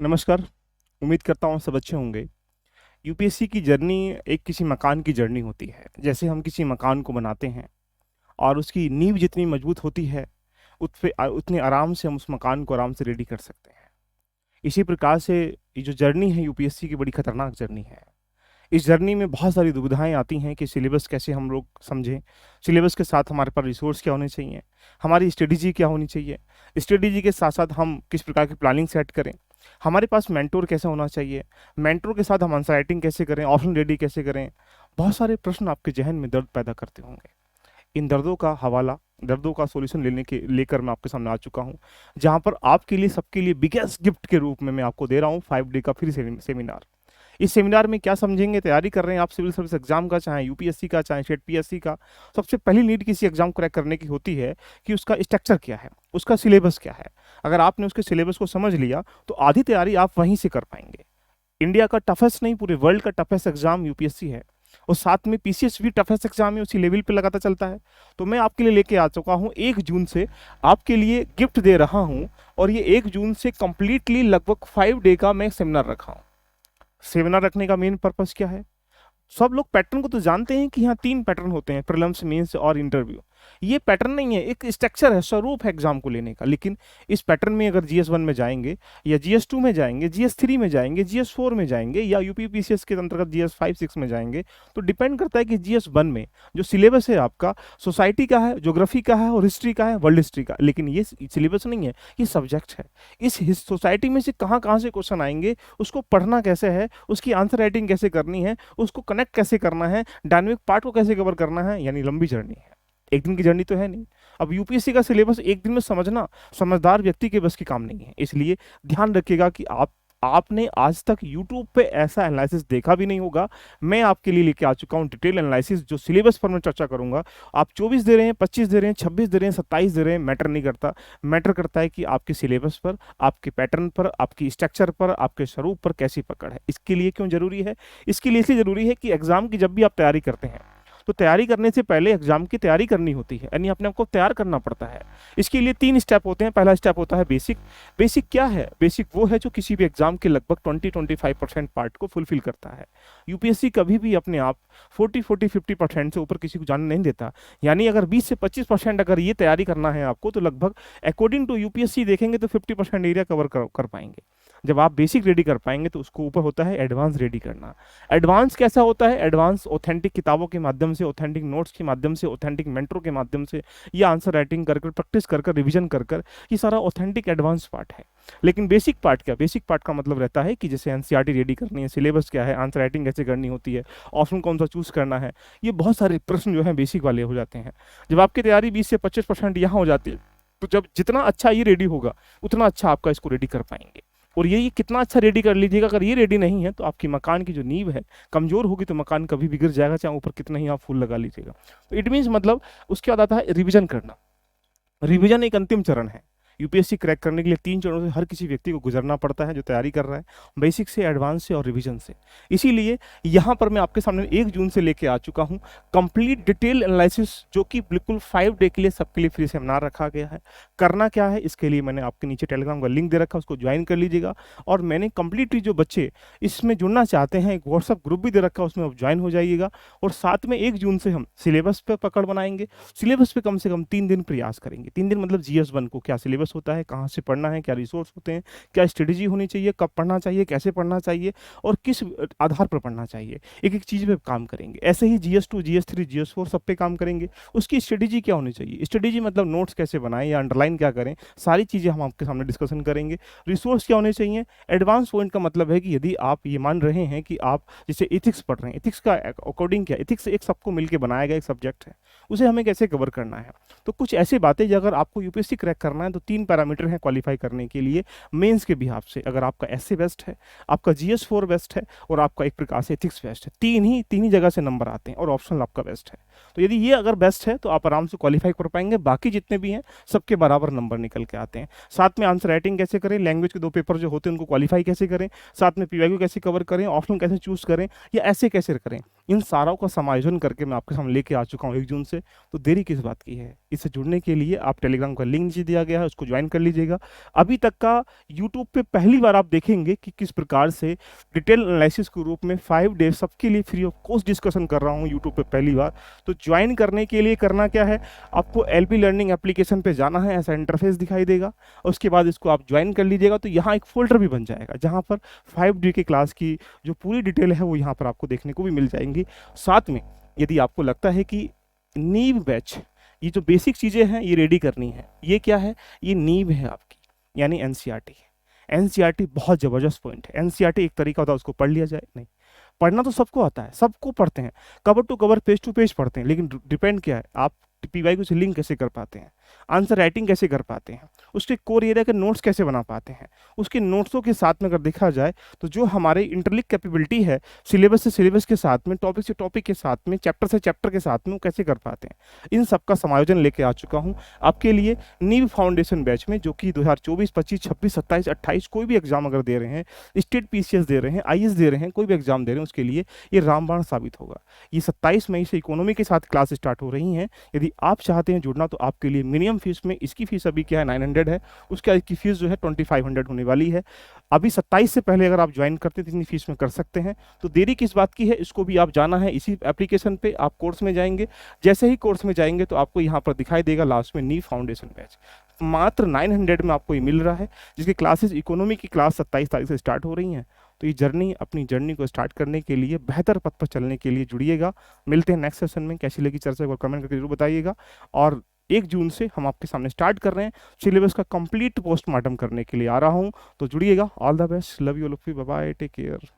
नमस्कार। उम्मीद करता हूँ सब अच्छे होंगे। यूपीएससी की जर्नी एक किसी मकान की जर्नी होती है। जैसे हम किसी मकान को बनाते हैं और उसकी नींव जितनी मजबूत होती है उतने आराम से हम उस मकान को आराम से रेडी कर सकते हैं। इसी प्रकार से ये जो जर्नी है यूपीएससी की बड़ी खतरनाक जर्नी है। इस जर्नी में बहुत सारी दुविधाएं आती हैं कि सिलेबस कैसे हम लोग समझें, सिलेबस के साथ हमारे पास रिसोर्स क्या होने चाहिए, हमारी स्ट्रेटेजी क्या होनी चाहिए, स्ट्रेटेजी के साथ साथ हम किस प्रकार की प्लानिंग सेट करें, हमारे पास मेंटोर कैसा होना चाहिए, मेंटोर के साथ हम आंसर राइटिंग कैसे करें, ऑप्शन रेडी कैसे करें। बहुत सारे प्रश्न आपके जहन में दर्द पैदा करते होंगे। इन दर्दों का सॉल्यूशन लेकर मैं आपके सामने आ चुका हूँ, जहाँ पर आपके लिए सबके लिए बिगेस्ट गिफ्ट के रूप में मैं आपको दे रहा हूँ 5 डे का फ्री सेमिनार। इस सेमिनार में क्या समझेंगे, तैयारी कर रहे हैं आप सिविल सर्विस एग्जाम का, चाहे यूपीएससी का, चाहे स्टेट पीएससी का। सबसे पहली नीड किसी एग्जाम क्रैक करने की होती है कि उसका स्ट्रक्चर क्या है, उसका सिलेबस क्या है। अगर आपने उसके सिलेबस को समझ लिया तो आधी तैयारी आप वहीं से कर पाएंगे। इंडिया का टफेस्ट नहीं, पूरे वर्ल्ड का टफेस्ट एग्जाम यूपीएससी है, और साथ में पीसीएस भी टफेस्ट एग्जाम है, उसी लेवल पे लगातार चलता है। तो मैं आपके लिए लेके आ चुका हूँ 1 जून से आपके लिए गिफ्ट दे रहा हूँ, और ये 1 जून से कंप्लीटली लगभग 5 डे का मैं सेमिनार रखा हूँ। सेमिनार रखने का मेन पर्पस क्या है? सब लोग पैटर्न को तो जानते हैं कि यहाँ 3 पैटर्न होते हैं, प्रीलिम्स, मेंस और इंटरव्यू। ये पैटर्न नहीं है, एक स्ट्रक्चर है, स्वरूप है एग्जाम को लेने का। लेकिन इस पैटर्न में अगर जीएस 1 में जाएंगे, या जीएस 2 में जाएंगे, जीएस 3 में जाएंगे, जीएस 4 में जाएंगे, या यूपी पीसीएस के अंतर्गत जीएस 5 6 में जाएंगे, तो डिपेंड करता है कि जीएस 1 में जो सिलेबस है आपका सोसाइटी का है, ज्योग्राफी का है और हिस्ट्री का है, वर्ल्ड हिस्ट्री का। लेकिन ये सिलेबस नहीं है, ये सब्जेक्ट है। इस सोसाइटी में से कहाँ कहाँ से क्वेश्चन आएंगे, उसको पढ़ना कैसे है, उसकी आंसर राइटिंग कैसे करनी है, उसको कनेक्ट कैसे करना है, डायनेमिक पार्ट को कैसे कवर करना है, यानी लंबी जर्नी है। एक दिन की जर्नी तो है नहीं। अब यूपीएससी का सिलेबस एक दिन में समझना समझदार व्यक्ति के बस की काम नहीं है। इसलिए ध्यान रखिएगा कि आपने आज तक यूट्यूब पे ऐसा एनालिसिस देखा भी नहीं होगा। मैं आपके लिए लेके आ चुका हूँ डिटेल एनालिसिस, जो सिलेबस पर मैं चर्चा करूंगा। आप 24 दे रहे हैं, 25 दे रहे हैं, 26 दे रहे हैं, 27 दे रहे हैं, मैटर नहीं करता। मैटर करता है कि आपके सिलेबस पर, आपके पैटर्न पर, आपकी स्ट्रक्चर पर, आपके स्वरूप पर कैसी पकड़ है। इसके लिए क्यों जरूरी है? इसके लिए इसलिए जरूरी है कि एग्जाम की जब भी आप तैयारी करते हैं, तो तैयारी करने से पहले एग्जाम की तैयारी करनी होती है, यानी अपने आप को तैयार करना पड़ता है। इसके लिए 3 स्टेप होते हैं। पहला स्टेप होता है बेसिक। बेसिक क्या है? बेसिक वो है जो किसी भी एग्जाम के लगभग 20-25% पार्ट को फुलफिल करता है। यूपीएससी कभी भी अपने आप 40-50% से ऊपर किसी को जाने नहीं देता। यानी अगर 20 से 25% अगर ये तैयारी करना है आपको, तो लगभग अकॉर्डिंग टू यूपीएससी देखेंगे तो 50% एरिया कवर कर पाएंगे। जब आप बेसिक रेडी कर पाएंगे तो उसको ऊपर होता है एडवांस रेडी करना। एडवांस कैसा होता है? एडवांस ऑथेंटिक किताबों के माध्यम से, ऑथेंटिक नोट्स के माध्यम से, ऑथेंटिक मेंटरों के माध्यम से, या आंसर राइटिंग कर प्रैक्टिस कर रिविजन कर ये सारा ऑथेंटिक एडवांस पार्ट है। लेकिन बेसिक पार्ट क्या? बेसिक पार्ट का मतलब रहता है कि जैसे एनसीईआरटी रेडी करनी है, सिलेबस क्या है, आंसर राइटिंग कैसे करनी होती है, ऑप्शन कौन सा चूज करना है, ये बहुत सारे प्रश्न जो है बेसिक वाले हो जाते हैं। जब आपकी तैयारी 20 से 25% यहाँ हो जाती है, तो जब जितना अच्छा ये रेडी होगा उतना अच्छा आपका इसको रेडी कर पाएंगे। और ये कितना अच्छा रेडी कर लीजिएगा, अगर ये रेडी नहीं है तो आपकी मकान की जो नींव है कमजोर होगी, तो मकान कभी भी गिर जाएगा, चाहे ऊपर कितना ही आप फूल लगा लीजिएगा। तो इट मीन्स मतलब उसके बाद आता है रिविजन करना। रिवीजन एक अंतिम चरण है। यूपीएससी क्रैक करने के लिए 3 चरणों से हर किसी व्यक्ति को गुजरना पड़ता है जो तैयारी कर रहा है, बेसिक से, एडवांस से और रिवीजन से। इसीलिए यहाँ पर मैं आपके सामने 1 जून से लेके आ चुका हूँ कंप्लीट डिटेल एनालिसिस, जो कि बिल्कुल 5 डे के लिए सबके लिए फ्री सेमिनार रखा गया है। करना क्या है, इसके लिए मैंने आपके नीचे टेलीग्राम का लिंक दे रखा है, उसको ज्वाइन कर लीजिएगा। और मैंने कंप्लीटली जो बच्चे इसमें जुड़ना चाहते हैं, एक व्हाट्सअप ग्रुप भी दे रखा है, उसमें आप ज्वाइन हो जाइएगा। और साथ में 1 जून से हम सिलेबस पे पकड़ बनाएंगे। सिलेबस पे कम से कम 3 दिन प्रयास करेंगे। 3 दिन मतलब जीएस 1 को क्या सिलेबस होता है, कहाँ से पढ़ना है, क्या रिसोर्स होते हैं, क्या स्ट्रेटेजी होनी चाहिए, कब पढ़ना चाहिए, कैसे पढ़ना चाहिए और किस आधार पर पढ़ना चाहिए, एक एक चीज़ पे काम करेंगे। ऐसे ही जीएस 2, जीएस 3, जीएस 4 सब पे काम करेंगे। उसकी स्ट्रेटेजी क्या होनी चाहिए, स्ट्रेटेजी मतलब नोट्स कैसे बनाएं या अंडरलाइन क्या करें, सारी चीज़ें हम आपके सामने डिस्कशन करेंगे। रिसोर्स क्या होने चाहिए, एडवांस पॉइंट का मतलब है कि यदि आप ये मान रहे हैं कि आप जैसे एथिक्स पढ़ रहे हैं, एथिक्स का अकॉर्डिंग क्या, एथिक्स एक सबको मिलकर बनाया गया एक सब्जेक्ट है, उसे हमें कैसे कवर करना है। तो कुछ ऐसी बातें जो अगर आपको यूपीएससी क्रैक करना है तो 3 पैरामीटर हैं क्वालिफाई करने के लिए मेंस के बिहाफ से। अगर आपका एसए बेस्ट है, आपका जीएस 4 बेस्ट है और आपका एक प्रकार से एथिक्स बेस्ट है, तीन ही जगह से नंबर आते हैं और ऑप्शनल आपका बेस्ट है। तो यदि ये अगर बेस्ट है तो आप आराम से क्वालिफाई कर पाएंगे। बाकी जितने भी हैं सबके बराबर नंबर निकल के आते हैं। साथ में आंसर राइटिंग कैसे करें, लैंग्वेज के 2 पेपर जो होते हैं उनको क्वालिफाई कैसे करें, साथ में पीवाईक्यू कैसे कवर करें, ऑप्शनल कैसे चूज करें या ऐसे कैसे करें, इन सारों का समायोजन करके मैं आपके सामने लेके आ चुका हूँ 1 जून से। तो देरी किस बात की है? इससे जुड़ने के लिए आप टेलीग्राम का लिंक नीचे दिया गया है, उसको उसको ज्वाइन कर लीजिएगा। अभी तक का यूट्यूब पे पहली बार आप देखेंगे कि किस प्रकार से डिटेल एनालिसिस के रूप में 5 डेज सबके लिए फ्री ऑफ कॉस्ट डिस्कशन कर रहा हूँ यूट्यूब पे पहली बार। तो ज्वाइन करने के लिए करना क्या है, आपको एलपी लर्निंग एप्लीकेशन पे जाना है, ऐसा इंटरफेस दिखाई देगा। उसके बाद इसको आप ज्वाइन कर लीजिएगा तो यहाँ एक फोल्डर भी बन जाएगा जहाँ पर 5 डे के क्लास की जो पूरी डिटेल है वो यहाँ पर आपको देखने को भी मिल जाएंगी। साथ में यदि आपको लगता है कि नींव बैच, ये जो बेसिक चीज़ें हैं ये रेडी करनी है, ये क्या है, ये नींव है आपकी, यानी एनसीईआरटी। एनसीईआरटी बहुत ज़बरदस्त पॉइंट है। एनसीईआरटी एक तरीका होता है उसको पढ़ लिया जाए, नहीं, पढ़ना तो सबको आता है, सबको पढ़ते हैं, cover to cover page to page पढ़ते हैं, लेकिन डिपेंड क्या है, आप पीवाईक्यू से लिंक कैसे कर पाते हैं, आंसर राइटिंग कैसे कर पाते हैं, उसके कोर एरिया के नोट्स कैसे बना पाते हैं। उसके नोट्सों के साथ में अगर देखा जाए तो जो हमारे इंटरलिंक कैपेबिलिटी है सिलेबस से सिलेबस के साथ में, टॉपिक से टॉपिक के साथ में, चैप्टर से चैप्टर के साथ में, वो कैसे कर पाते हैं, इन सब का समायोजन लेके आ चुका हूँ आपके लिए नीव फाउंडेशन बैच में, जो कि 2024, 25, 26, 27, 28 कोई भी एग्जाम अगर दे रहे हैं, स्टेट पीसीएस दे रहे हैं, आईएएस दे रहे हैं, कोई भी एग्जाम दे रहे हैं, उसके लिए ये रामबाण साबित होगा। ये 27 मई से इकोनॉमी के साथ क्लास स्टार्ट हो रही हैं। यदि आप चाहते हैं जुड़ना तो आपके लिए मिनिमम फीस में, इसकी फीस अभी क्या है 900 है, उसके बाद की फीस जो है 2500 होने वाली है। अभी 27 से पहले अगर आप ज्वाइन करते हैं तो इतनी फीस में कर सकते हैं। तो देरी किस बात की है, इसको भी आप जाना है। इसी एप्लीकेशन पे आप कोर्स में जाएंगे, जैसे ही कोर्स में जाएंगे तो आपको यहाँ पर दिखाई देगा लास्ट में नीव फाउंडेशन बैच, मात्र 900 में आपको ये मिल रहा है, जिसकी क्लासेस इकोनॉमी की क्लास 27 तारीख से स्टार्ट हो रही हैं। तो ये जर्नी, अपनी जर्नी को स्टार्ट करने के लिए, बेहतर पथ पर चलने के लिए जुड़िएगा। मिलते हैं नेक्स्ट सेशन में। कैसी लगी चर्चा को कमेंट करके जरूर बताइएगा। और 1 जून से हम आपके सामने स्टार्ट कर रहे हैं, सिलेबस का कंप्लीट पोस्टमार्टम करने के लिए आ रहा हूँ, तो जुड़िएगा। All the best, love you, bye bye, take care.